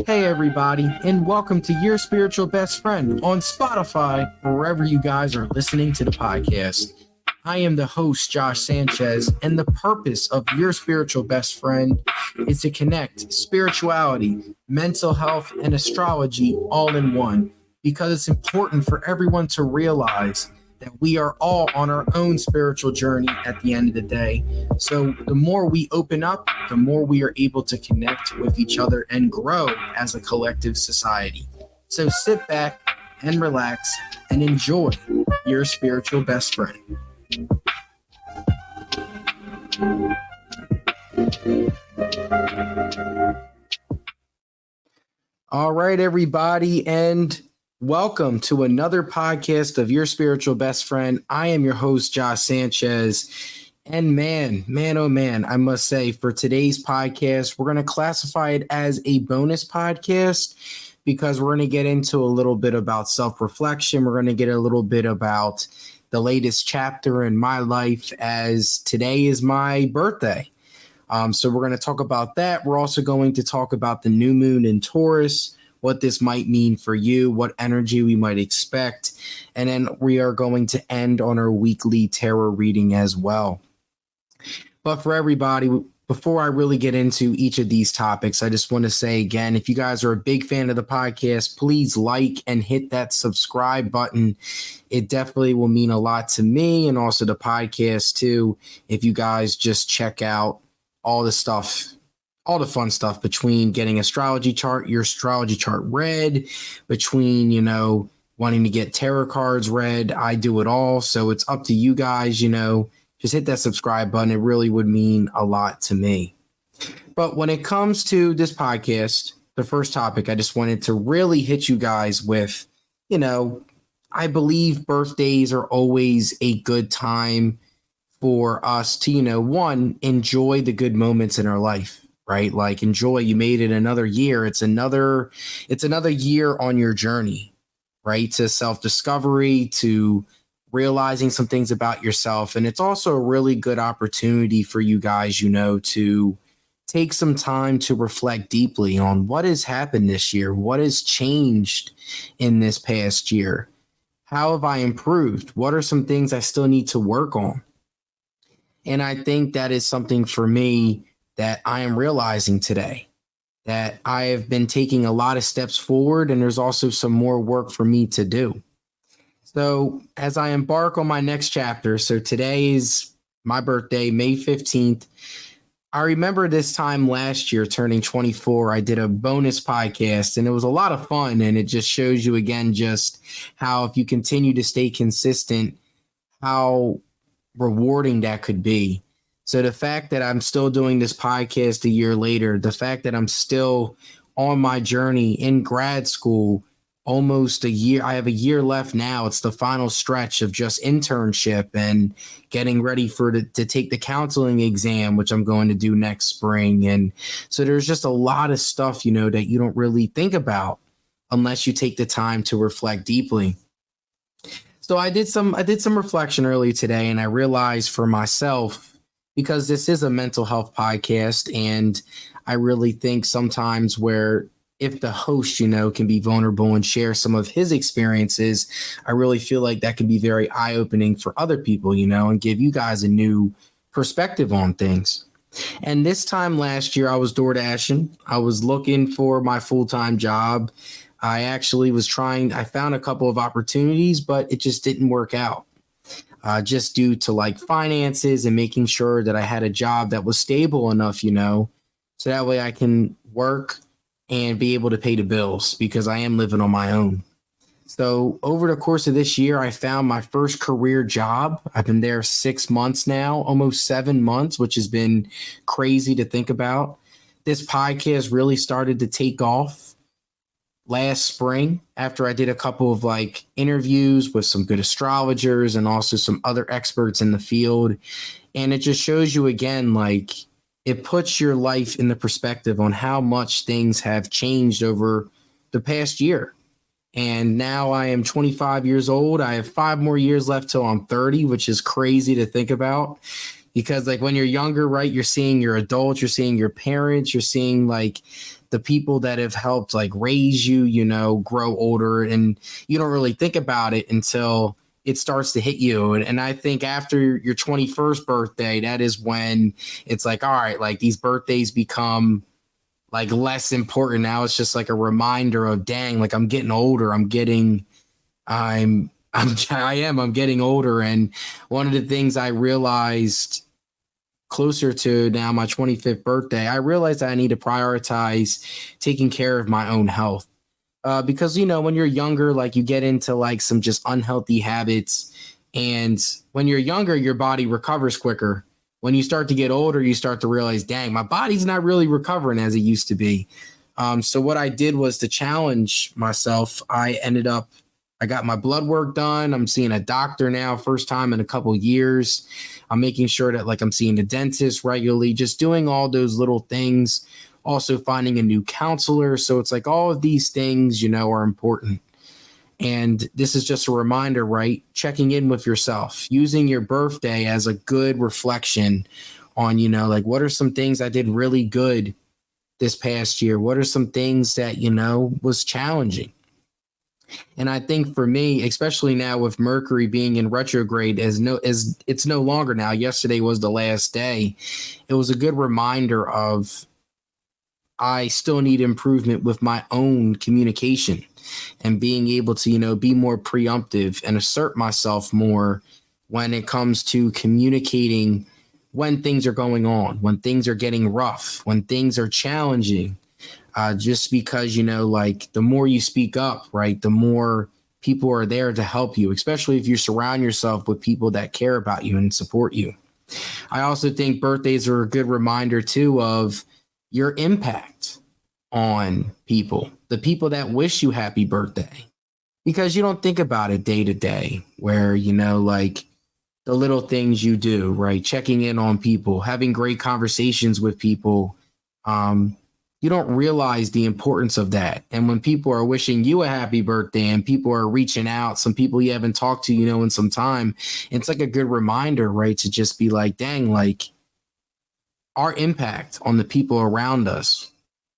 Hey everybody, and welcome to Your Spiritual Best Friend on Spotify, or wherever you guys are listening to the podcast. I am the host, Josh Sanchez, and the purpose of Your Spiritual Best Friend is to connect spirituality, mental health, and astrology all in one, because it's important for everyone to realize that we are all on our own spiritual journey at the end of the day. So the more we open up, the more we are able to connect with each other and grow as a collective society. So sit back and relax and enjoy Your Spiritual Best Friend. All right, everybody, and welcome to another podcast of Your Spiritual Best Friend. I am your host, Josh Sanchez. And man, oh man, I must say for today's podcast, we're going to classify it as a bonus podcast because we're going to get into a little bit about self-reflection. We're going to get a little bit about the latest chapter in my life, as today is my birthday. So we're going to talk about that. We're also going to talk about the new moon in Taurus, what this might mean for you, what energy we might expect. And then we are going to end on our weekly tarot reading as well. But for everybody, before I really get into each of these topics, I just want to say again, if you guys are a big fan of the podcast, please like and hit that subscribe button. It definitely will mean a lot to me and also the podcast too, if you guys just check out all the stuff, all the fun stuff between getting your astrology chart read, between, wanting to get tarot cards read. I do it all. So it's up to you guys, just hit that subscribe button. It really would mean a lot to me. But when it comes to this podcast, the first topic, I just wanted to really hit you guys with, I believe birthdays are always a good time for us to, one, enjoy the good moments in our life. Right? Like, enjoy, you made it another year. It's another year on your journey, right? To self-discovery, to realizing some things about yourself. And it's also a really good opportunity for you guys, to take some time to reflect deeply on what has happened this year. What has changed in this past year? How have I improved? What are some things I still need to work on? And I think that is something for me that I am realizing today, that I have been taking a lot of steps forward, and there's also some more work for me to do. So as I embark on my next chapter, so today is my birthday, May 15th. I remember this time last year, turning 24, I did a bonus podcast, and it was a lot of fun. And it just shows you again, just how if you continue to stay consistent, how rewarding that could be. So the fact that I'm still doing this podcast a year later, the fact that I'm still on my journey in grad school, almost a year, I have a year left now. It's the final stretch of just internship and getting ready to take the counseling exam, which I'm going to do next spring. And so there's just a lot of stuff, that you don't really think about unless you take the time to reflect deeply. So I did some reflection earlier today, and I realized for myself, because this is a mental health podcast, and I really think sometimes where if the host, can be vulnerable and share some of his experiences, I really feel like that can be very eye-opening for other people, and give you guys a new perspective on things. And this time last year, I was door dashing. I was looking for my full-time job. I actually I found a couple of opportunities, but it just didn't work out. Just due to finances and making sure that I had a job that was stable enough, so that way I can work and be able to pay the bills, because I am living on my own. So over the course of this year, I found my first career job. I've been there 6 months now, almost 7 months, which has been crazy to think about. This podcast really started to take off last spring after I did a couple of interviews with some good astrologers and also some other experts in the field. And it just shows you again, it puts your life in the perspective on how much things have changed over the past year. And now I am 25 years old. I have 5 more years left till I'm 30, which is crazy to think about. Because like when you're younger, right, you're seeing your adults, you're seeing your parents, you're seeing like the people that have helped like raise you, grow older, and you don't really think about it until it starts to hit you. And I think after your 21st birthday, that is when it's like, all right, like these birthdays become like less important. Now it's just like a reminder of, dang, like I'm getting older. I'm getting I'm getting older. And one of the things I realized closer to now my 25th birthday, I realized that I need to prioritize taking care of my own health. Because, when you're younger, like you get into like some just unhealthy habits. And when you're younger, your body recovers quicker. When you start to get older, you start to realize, dang, my body's not really recovering as it used to be. So what I did was to challenge myself. I got my blood work done. I'm seeing a doctor now, first time in a couple years. I'm making sure that like I'm seeing a dentist regularly, just doing all those little things, also finding a new counselor. So it's like all of these things, are important. And this is just a reminder, right? Checking in with yourself, using your birthday as a good reflection on, like what are some things I did really good this past year? What are some things that, was challenging? And I think for me, especially now with Mercury being in retrograde, as it's no longer now. Yesterday was the last day. It was a good reminder of I still need improvement with my own communication and being able to, be more preemptive and assert myself more when it comes to communicating when things are going on, when things are getting rough, when things are challenging. Just because, like the more you speak up, right, the more people are there to help you, especially if you surround yourself with people that care about you and support you. I also think birthdays are a good reminder, too, of your impact on people, the people that wish you happy birthday, because you don't think about it day to day where, like the little things you do, right? Checking in on people, having great conversations with people. You don't realize the importance of that. And when people are wishing you a happy birthday and people are reaching out, some people you haven't talked to, in some time, it's like a good reminder, right? To just be like, dang, like our impact on the people around us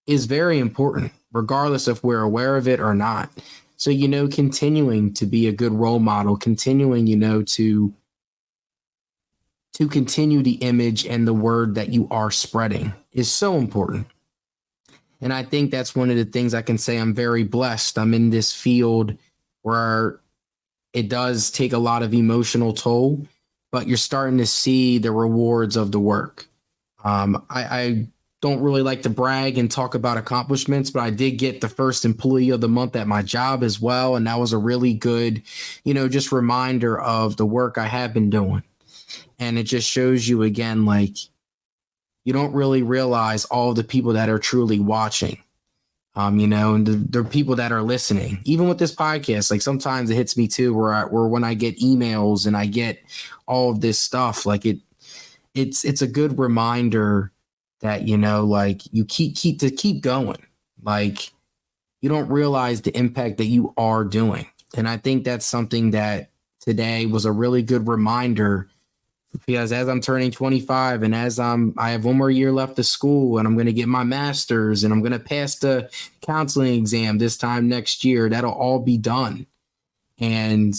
is very important, regardless if we're aware of it or not. So, continuing to be a good role model, continuing, to continue the image and the word that you are spreading is so important. And I think that's one of the things I can say I'm very blessed. I'm in this field where it does take a lot of emotional toll, but you're starting to see the rewards of the work. I don't really like to brag and talk about accomplishments, but I did get the first employee of the month at my job as well. And that was a really good, just reminder of the work I have been doing. And it just shows you again, like, you don't really realize all the people that are truly watching, and the people that are listening. Even with this podcast, like sometimes it hits me too, where when I get emails and I get all of this stuff, like it's a good reminder that like you keep going. Like you don't realize the impact that you are doing, and I think that's something that today was a really good reminder. Because as I'm turning 25 and I have one more year left of school and I'm going to get my master's and I'm going to pass the counseling exam this time next year, that'll all be done. And,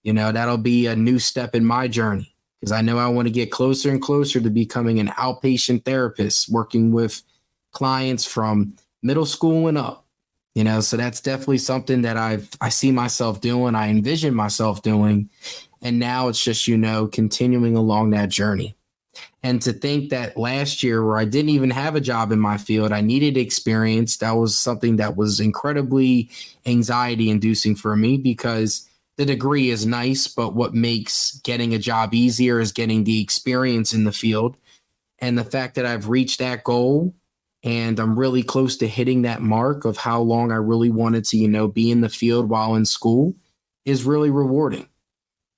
that'll be a new step in my journey because I know I want to get closer and closer to becoming an outpatient therapist, working with clients from middle school and up, so that's definitely something that I see myself doing. I envision myself doing. And now it's just, continuing along that journey. And to think that last year where I didn't even have a job in my field, I needed experience. That was something that was incredibly anxiety inducing for me because the degree is nice, but what makes getting a job easier is getting the experience in the field. And the fact that I've reached that goal and I'm really close to hitting that mark of how long I really wanted to, be in the field while in school is really rewarding.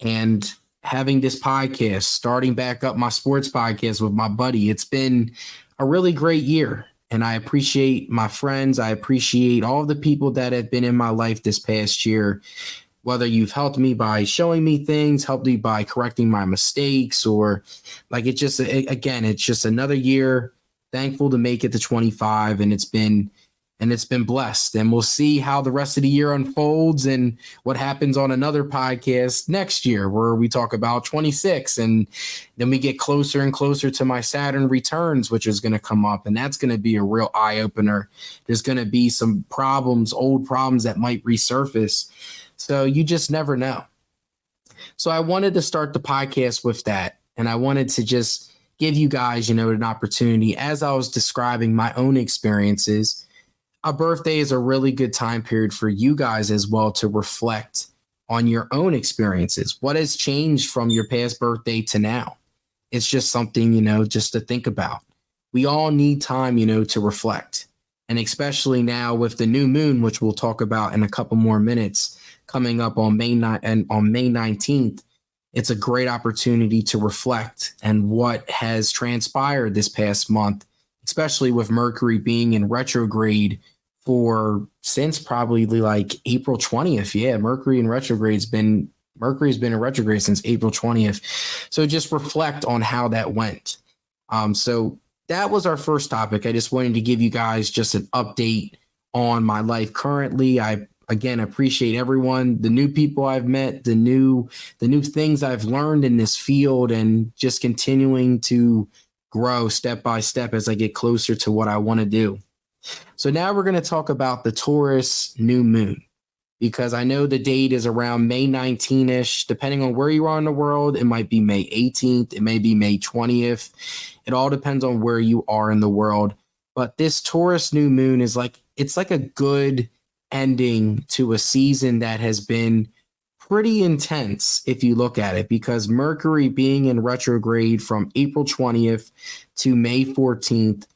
And having this podcast, starting back up my sports podcast with my buddy, it's been a really great year. And I appreciate my friends. I appreciate all the people that have been in my life this past year whether you've helped me by showing me things, helped me by correcting my mistakes, or like it's just another year. Thankful to make it to 25, and it's been blessed. And we'll see how the rest of the year unfolds and what happens on another podcast next year where we talk about 26. And then we get closer and closer to my Saturn returns, which is going to come up. And that's going to be a real eye opener. There's going to be some problems, old problems that might resurface. So you just never know. So I wanted to start the podcast with that. And I wanted to just give you guys, an opportunity as I was describing my own experiences. A birthday is a really good time period for you guys as well to reflect on your own experiences. What has changed from your past birthday to now? It's just something, just to think about. We all need time, to reflect. And especially now with the new moon, which we'll talk about in a couple more minutes, coming up on May 19th, it's a great opportunity to reflect and what has transpired this past month, especially with Mercury being in retrograde since probably like April 20th. Yeah, Mercury's been in retrograde since April 20th. So just reflect on how that went. So that was our first topic. I just wanted to give you guys just an update on my life currently. I again appreciate everyone, the new people I've met, the new things I've learned in this field, and just continuing to grow step by step as I get closer to what I want to do. So now we're going to talk about the Taurus new moon, because I know the date is around May 19-ish. Depending on where you are in the world, it might be May 18th. It may be May 20th. It all depends on where you are in the world. But this Taurus new moon it's like a good ending to a season that has been pretty intense if you look at it, because Mercury being in retrograde from April 20th to May 14th,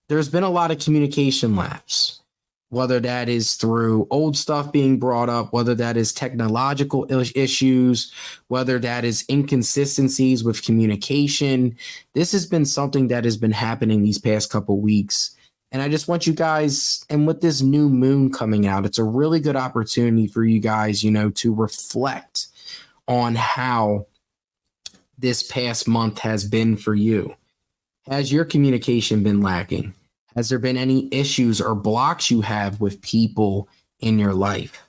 there's been a lot of communication lapse, whether that is through old stuff being brought up, whether that is technological issues, whether that is inconsistencies with communication. This has been something that has been happening these past couple weeks. And I just want you guys, and with this new moon coming out, it's a really good opportunity for you guys, to reflect on how this past month has been for you. Has your communication been lacking? Has there been any issues or blocks you have with people in your life?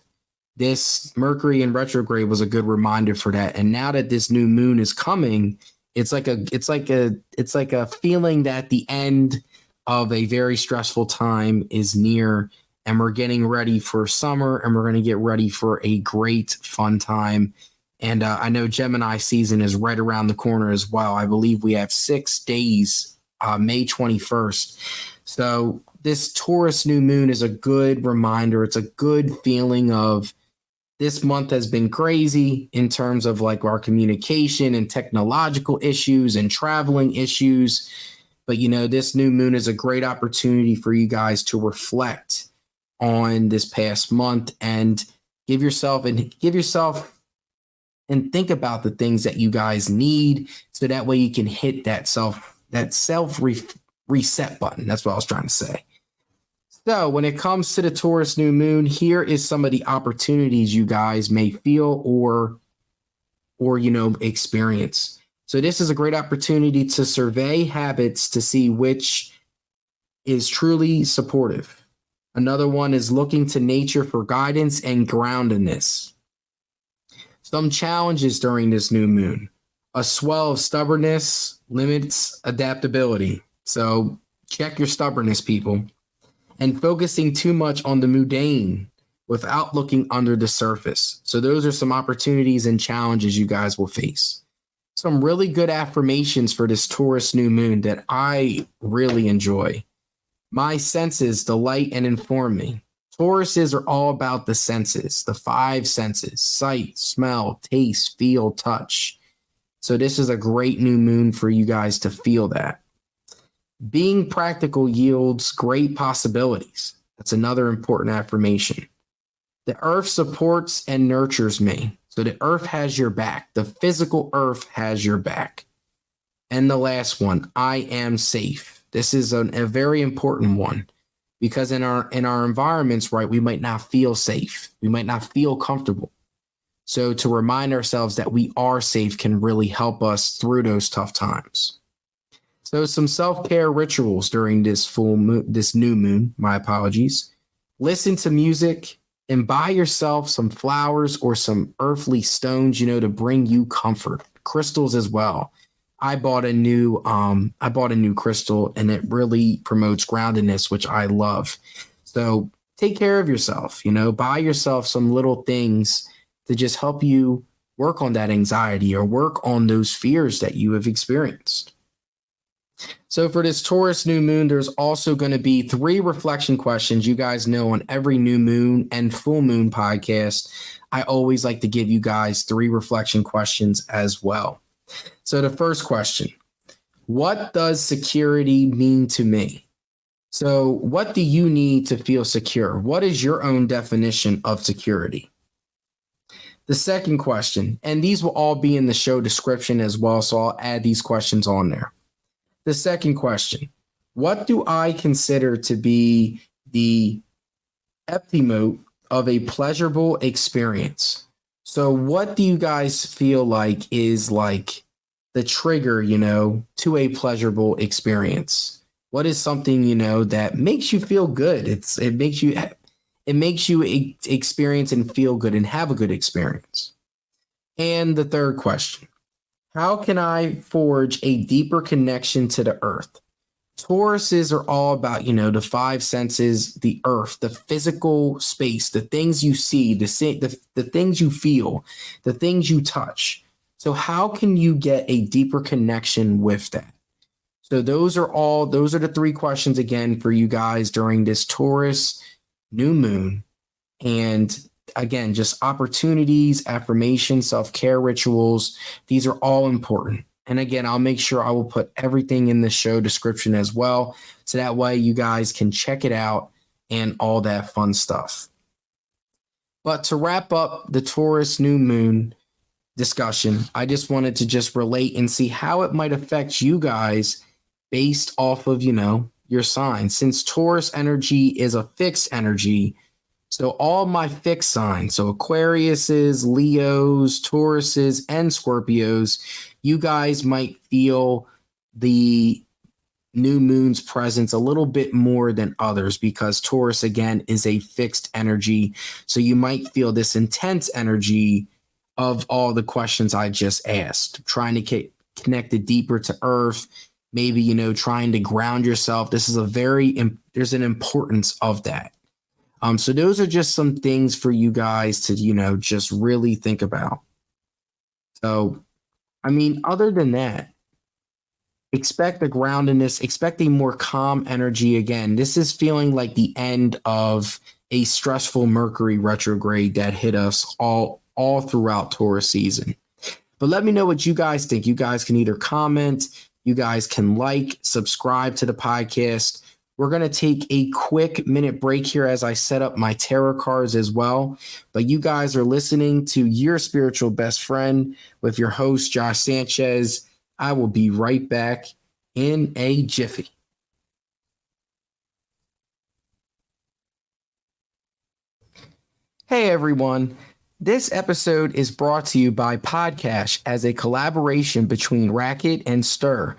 This Mercury in retrograde was a good reminder for that. And now that this new moon is coming, it's like a feeling that the end of a very stressful time is near, and we're getting ready for summer, and we're going to get ready for a great fun time. And I know Gemini season is right around the corner as well. I believe we have 6 days, May 21st. So this Taurus new moon is a good reminder. It's a good feeling of this month has been crazy in terms of like our communication and technological issues and traveling issues. But, this new moon is a great opportunity for you guys to reflect on this past month and give yourself and think about the things that you guys need, so that way you can hit that self reset button. That's what I was trying to say. So when it comes to the Taurus new moon, here is some of the opportunities you guys may feel or experience. So this is a great opportunity to survey habits to see which is truly supportive. Another one is looking to nature for guidance and groundedness. Some challenges during this new moon. A swell of stubbornness limits adaptability. So check your stubbornness, people. And focusing too much on the mundane without looking under the surface. So those are some opportunities and challenges you guys will face. Some really good affirmations for this Taurus new moon that I really enjoy. My senses delight and inform me. Tauruses are all about the senses, the 5 senses: sight, smell, taste, feel, touch. So this is a great new moon for you guys to feel that. Being practical yields great possibilities. That's another important affirmation. The earth supports and nurtures me. So the earth has your back. The physical earth has your back. And the last one, I am safe. This is a very important one, because in our environments, right, we might not feel safe. We might not feel comfortable. So to remind ourselves that we are safe can really help us through those tough times. So some self-care rituals during this new moon, my apologies. Listen to music and buy yourself some flowers or some earthly stones, to bring you comfort. Crystals as well. I bought a new crystal, and it really promotes groundedness, which I love. So take care of yourself, buy yourself some little things to just help you work on that anxiety or work on those fears that you have experienced. So for this Taurus new moon, there's also going to be 3 reflection questions. You guys know on every new moon and full moon podcast, I always like to give you guys 3 reflection questions as well. So the first question, what does security mean to me? So what do you need to feel secure? What is your own definition of security? The second question, and these will all be in the show description as well, so I'll add these questions on there. The second question, what do I consider to be the epitome of a pleasurable experience? So what do you guys feel like is like the trigger, to a pleasurable experience? What is something, that makes you feel good? It makes you experience and feel good and have a good experience. And the third question, how can I forge a deeper connection to the earth? Tauruses are all about, the 5 senses, the earth, the physical space, the things you see, the things you feel, the things you touch. So how can you get a deeper connection with that? So those are the 3 questions again for you guys during this Taurus new moon. And again, just opportunities, affirmations, self-care rituals. These are all important. And again, I'll make sure I will put everything in the show description as well. So that way you guys can check it out and all that fun stuff. But to wrap up the Taurus new moon discussion, I just wanted to just relate and see how it might affect you guys based off of, your sign. Since Taurus energy is a fixed energy, so all my fixed signs, so Aquariuses, Leos, Tauruses, and Scorpios, you guys might feel the new moon's presence a little bit more than others because Taurus, again, is a fixed energy. So you might feel this intense energy of all the questions I just asked, trying to get connected deeper to Earth, maybe, trying to ground yourself. This is there's an importance of that. So those are just some things for you guys to, just really think about. So, other than that, expect a groundedness, expect a more calm energy. Again, this is feeling like the end of a stressful Mercury retrograde that hit us all throughout Taurus season. But let me know what you guys think. You guys can either comment, you guys can subscribe to the podcast. We're going to take a quick minute break here as I set up my tarot cards as well. But you guys are listening to Your Spiritual Best Friend with your host, Josh Sanchez. I will be right back in a jiffy. Hey, everyone. This episode is brought to you by Podcash as a collaboration between Racket and Stir.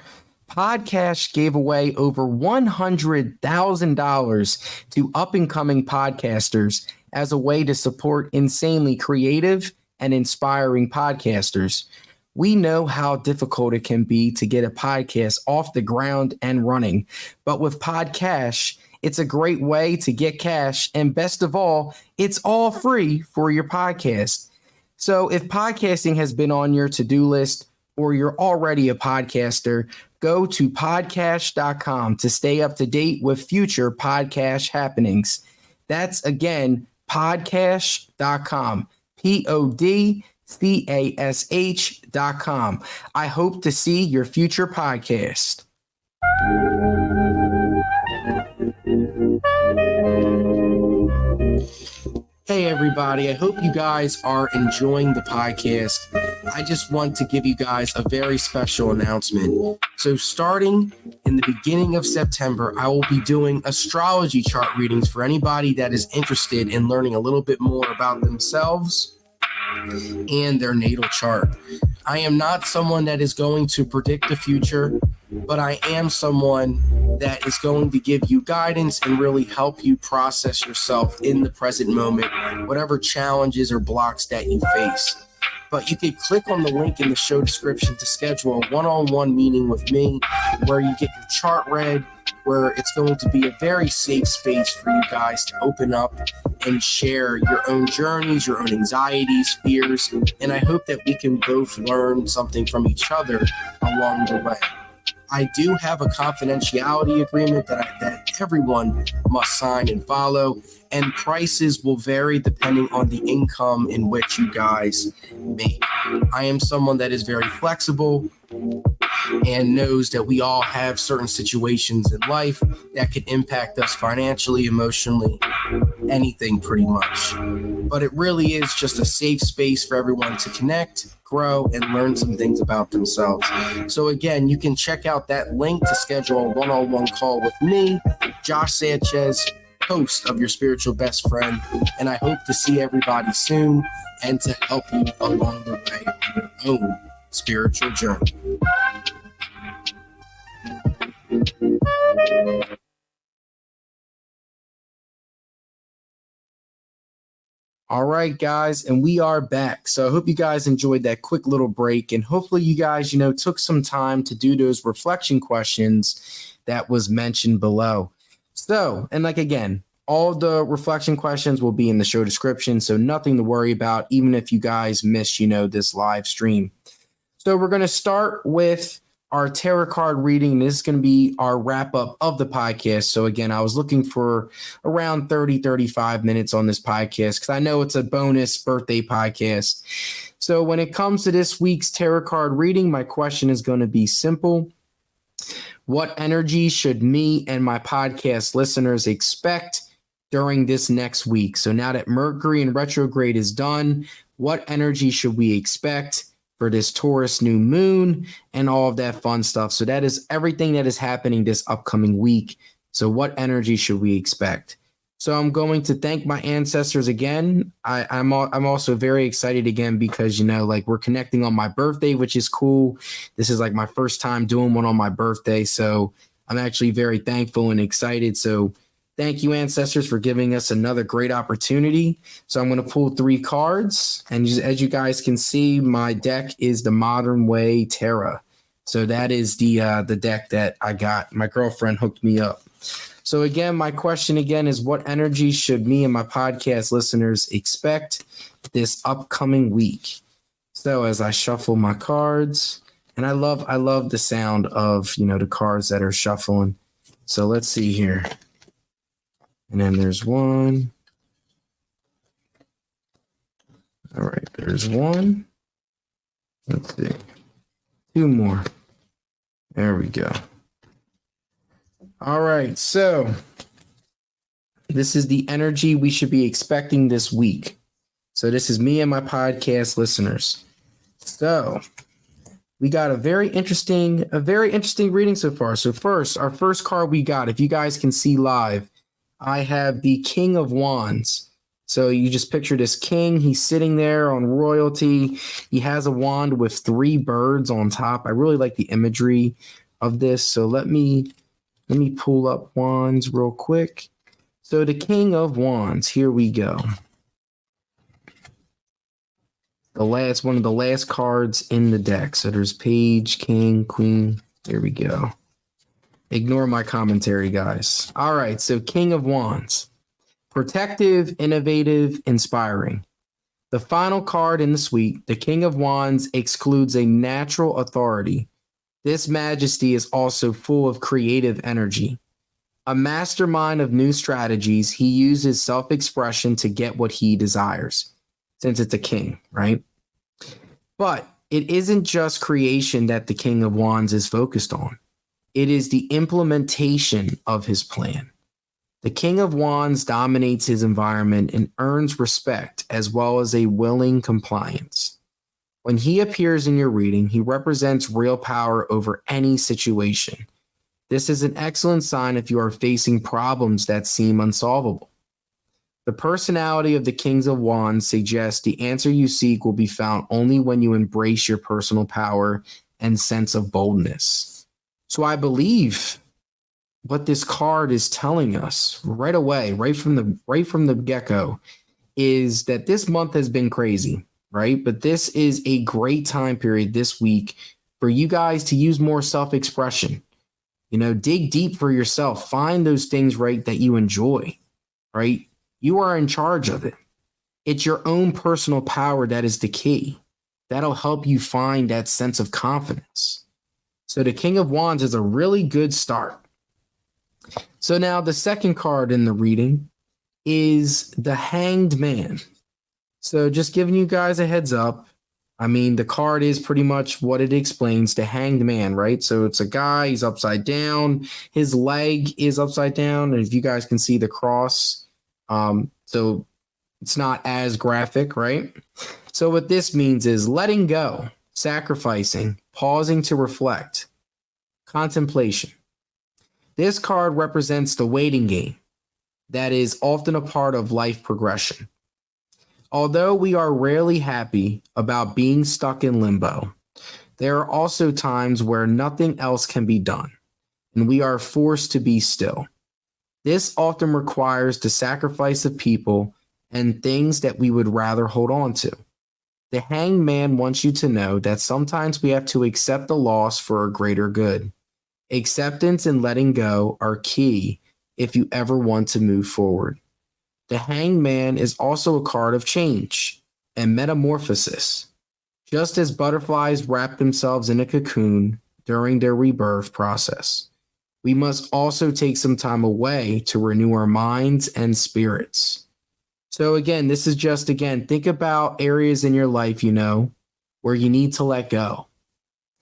Podcash gave away over $100,000 to up-and-coming podcasters as a way to support insanely creative and inspiring podcasters. We know how difficult it can be to get a podcast off the ground and running, but with Podcash, it's a great way to get cash, and best of all, it's all free for your podcast. So if podcasting has been on your to-do list or you're already a podcaster, go to podcast.com to stay up to date with future podcast happenings. That's again, podcast.com, PODCASH.com. I hope to see your future podcast. Hey, everybody. I hope you guys are enjoying the podcast. I just want to give you guys a very special announcement. So starting in the beginning of September, I will be doing astrology chart readings for anybody that is interested in learning a little bit more about themselves and their natal chart. I am not someone that is going to predict the future, but I am someone that is going to give you guidance and really help you process yourself in the present moment, whatever challenges or blocks that you face. But you can click on the link in the show description to schedule a one-on-one meeting with me where you get your chart read, where it's going to be a very safe space for you guys to open up and share your own journeys, your own anxieties, fears, and I hope that we can both learn something from each other along the way. I do have a confidentiality agreement that everyone must sign and follow, and prices will vary depending on the income in which you guys make. I am someone that is very flexible and knows that we all have certain situations in life that can impact us financially, emotionally, anything pretty much. But it really is just a safe space for everyone to connect, grow, and learn some things about themselves. So again, you can check out that link to schedule a one-on-one call with me, Josh Sanchez, host of Your Spiritual Best Friend, and I hope to see everybody soon and to help you along the way on your own spiritual journey. All right, guys, and we are back. So I hope you guys enjoyed that quick little break, and hopefully you guys, took some time to do those reflection questions that was mentioned below. So, and again, all the reflection questions will be in the show description, so nothing to worry about, even if you guys miss, this live stream. So we're going to start with our tarot card reading. This is going to be our wrap up of the podcast. So again, I was looking for around 35 minutes on this podcast because I know it's a bonus birthday podcast. So when it comes to this week's tarot card reading, my question is going to be simple. What energy should me and my podcast listeners expect during this next week? So now that Mercury in retrograde is done, what energy should we expect for this Taurus new moon and all of that fun stuff? So that is everything that is happening this upcoming week. So what energy should we expect? So I'm going to thank my ancestors again. I'm also very excited again because, we're connecting on my birthday, which is cool. This is my first time doing one on my birthday. So I'm actually very thankful and excited. So thank you, ancestors, for giving us another great opportunity. So I'm going to pull 3 cards. And as you guys can see, my deck is the Modern Way Tarot. So that is the deck that I got. My girlfriend hooked me up. So again, my question again is, what energy should me and my podcast listeners expect this upcoming week? So as I shuffle my cards, and I love the sound of, the cards that are shuffling. So let's see here. And then there's one. All right, there's one. Let's see. 2 more. There we go. All right, so this is the energy we should be expecting this week. So this is me and my podcast listeners. So we got a very interesting reading so far. So first, our first card we got, if you guys can see live, I have the King of Wands. So you just picture this king. He's sitting there on royalty. He has a wand with 3 birds on top. I really like the imagery of this. So let me pull up wands real quick. So the King of Wands, here we go. One of the last cards in the deck. So there's Page, King, Queen. Here we go. Ignore my commentary, guys. All right, so King of Wands. Protective, innovative, inspiring. The final card in the suite, the King of Wands, excludes a natural authority. This majesty is also full of creative energy. A mastermind of new strategies, he uses self-expression to get what he desires, since it's a king, right? But it isn't just creation that the King of Wands is focused on. It is the implementation of his plan. The King of Wands dominates his environment and earns respect as well as a willing compliance. When he appears in your reading, he represents real power over any situation. This is an excellent sign if you are facing problems that seem unsolvable. The personality of the Kings of Wands suggests the answer you seek will be found only when you embrace your personal power and sense of boldness. So I believe what this card is telling us right away, right from the get-go, is that this month has been crazy, right? But this is a great time period this week for you guys to use more self-expression. Dig deep for yourself. Find those things, right, that you enjoy, right? You are in charge of it. It's your own personal power that is the key. That'll help you find that sense of confidence. So the King of Wands is a really good start. So now the second card in the reading is the Hanged Man. So just giving you guys a heads up. I mean, the card is pretty much what it explains, the Hanged Man, right? So it's a guy, he's upside down. His leg is upside down. And if you guys can see the cross, so it's not as graphic, right? So what this means is letting go, sacrificing, pausing to reflect, contemplation. This card represents the waiting game that is often a part of life progression. Although we are rarely happy about being stuck in limbo, there are also times where nothing else can be done, and we are forced to be still. This often requires the sacrifice of people and things that we would rather hold on to. The Hanged Man wants you to know that sometimes we have to accept the loss for a greater good. Acceptance and letting go are key if you ever want to move forward. The Hanged Man is also a card of change and metamorphosis. Just as butterflies wrap themselves in a cocoon during their rebirth process, we must also take some time away to renew our minds and spirits. So again, this is just, think about areas in your life, where you need to let go.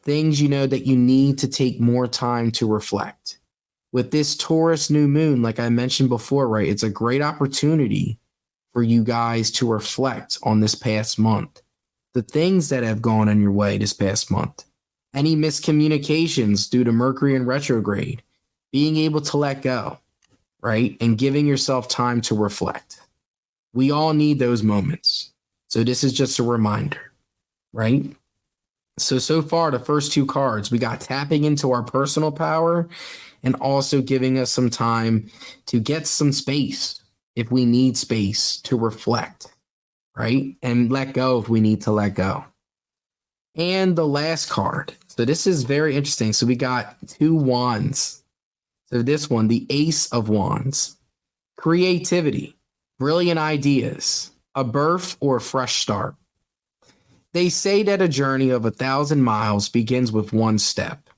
Things, that you need to take more time to reflect. With this Taurus new moon, like I mentioned before, right, it's a great opportunity for you guys to reflect on this past month. The things that have gone on your way this past month. Any miscommunications due to Mercury in retrograde. Being able to let go, right? And giving yourself time to reflect. We all need those moments. So this is just a reminder, right? So far, the first two cards, we got tapping into our personal power and also giving us some time to get some space if we need space to reflect, right? And let go if we need to let go. And the last card. So this is very interesting. So we got two wands. So this one, the Ace of Wands. Creativity, brilliant ideas, a birth or a fresh start. They say that a journey of 1,000 miles begins with one step.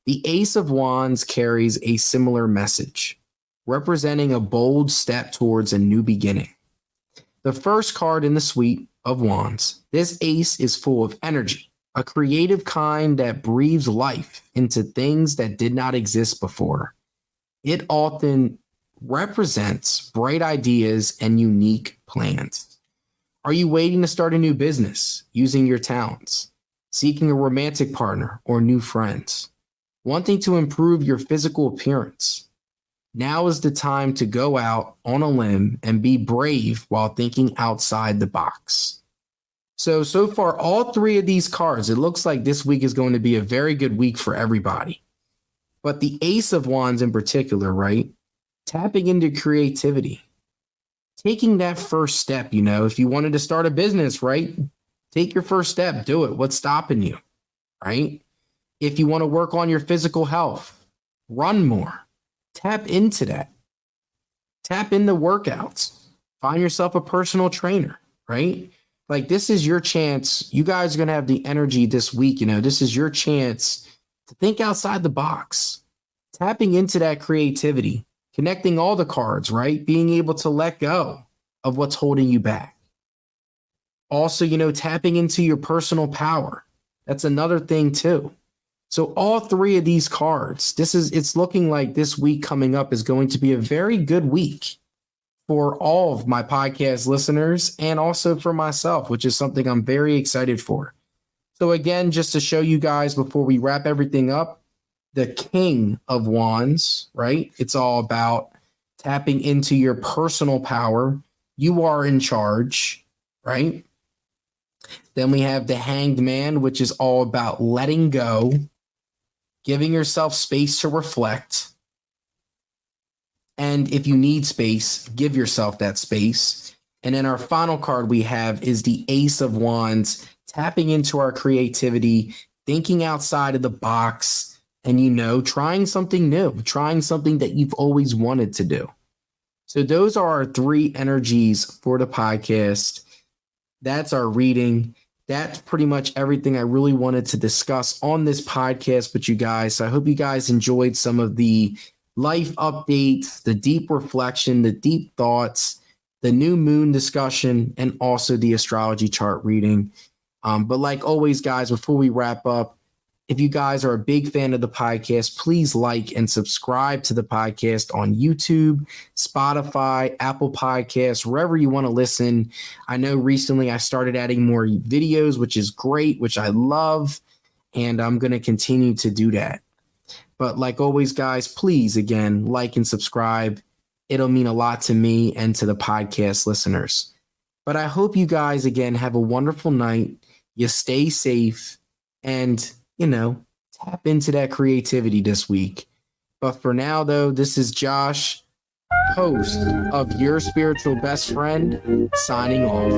The Ace of Wands carries a similar message, representing a bold step towards a new beginning. The first card in the suite of wands, this ace is full of energy, a creative kind that breathes life into things that did not exist before. It often represents bright ideas and unique plans. Are you waiting to start a new business, using your talents, seeking a romantic partner or new friends, wanting to improve your physical appearance? Now is the time to go out on a limb and be brave while thinking outside the box. So far, all three of these cards, it looks like this week is going to be a very good week for everybody. But the Ace of Wands in particular, right? Tapping into creativity. Taking that first step, if you wanted to start a business, right? Take your first step, do it. What's stopping you, right? If you want to work on your physical health, run more. Tap into that. Tap into workouts. Find yourself a personal trainer, right? Like this is your chance. You guys are going to have the energy this week. This is your chance to think outside the box. Tapping into that creativity. Connecting all the cards, right? Being able to let go of what's holding you back. Also, tapping into your personal power. That's another thing too. So all three of these cards, it's looking like this week coming up is going to be a very good week for all of my podcast listeners and also for myself, which is something I'm very excited for. So again, just to show you guys before we wrap everything up, the King of Wands, right? It's all about tapping into your personal power You are in charge, right? Then we have the Hanged Man, which is all about letting go, giving yourself space to reflect. And if you need space, give yourself that space. And then our final card we have is the Ace of Wands, tapping into our creativity, thinking outside of the box, and, trying something new, trying something that you've always wanted to do. So those are our 3 energies for the podcast. That's our reading. That's pretty much everything I really wanted to discuss on this podcast with you guys. So I hope you guys enjoyed some of the life updates, the deep reflection, the deep thoughts, the new moon discussion, and also the astrology chart reading. But like always, guys, before we wrap up, if you guys are a big fan of the podcast, please like and subscribe to the podcast on YouTube, Spotify, Apple Podcasts, wherever you want to listen. I know recently I started adding more videos, which is great, which I love, and I'm going to continue to do that. But like always, guys, please, again, like and subscribe. It'll mean a lot to me and to the podcast listeners. But I hope you guys, again, have a wonderful night. You stay safe and, tap into that creativity this week. But for now, though, this is Josh, host of Your Spiritual Best Friend, signing off.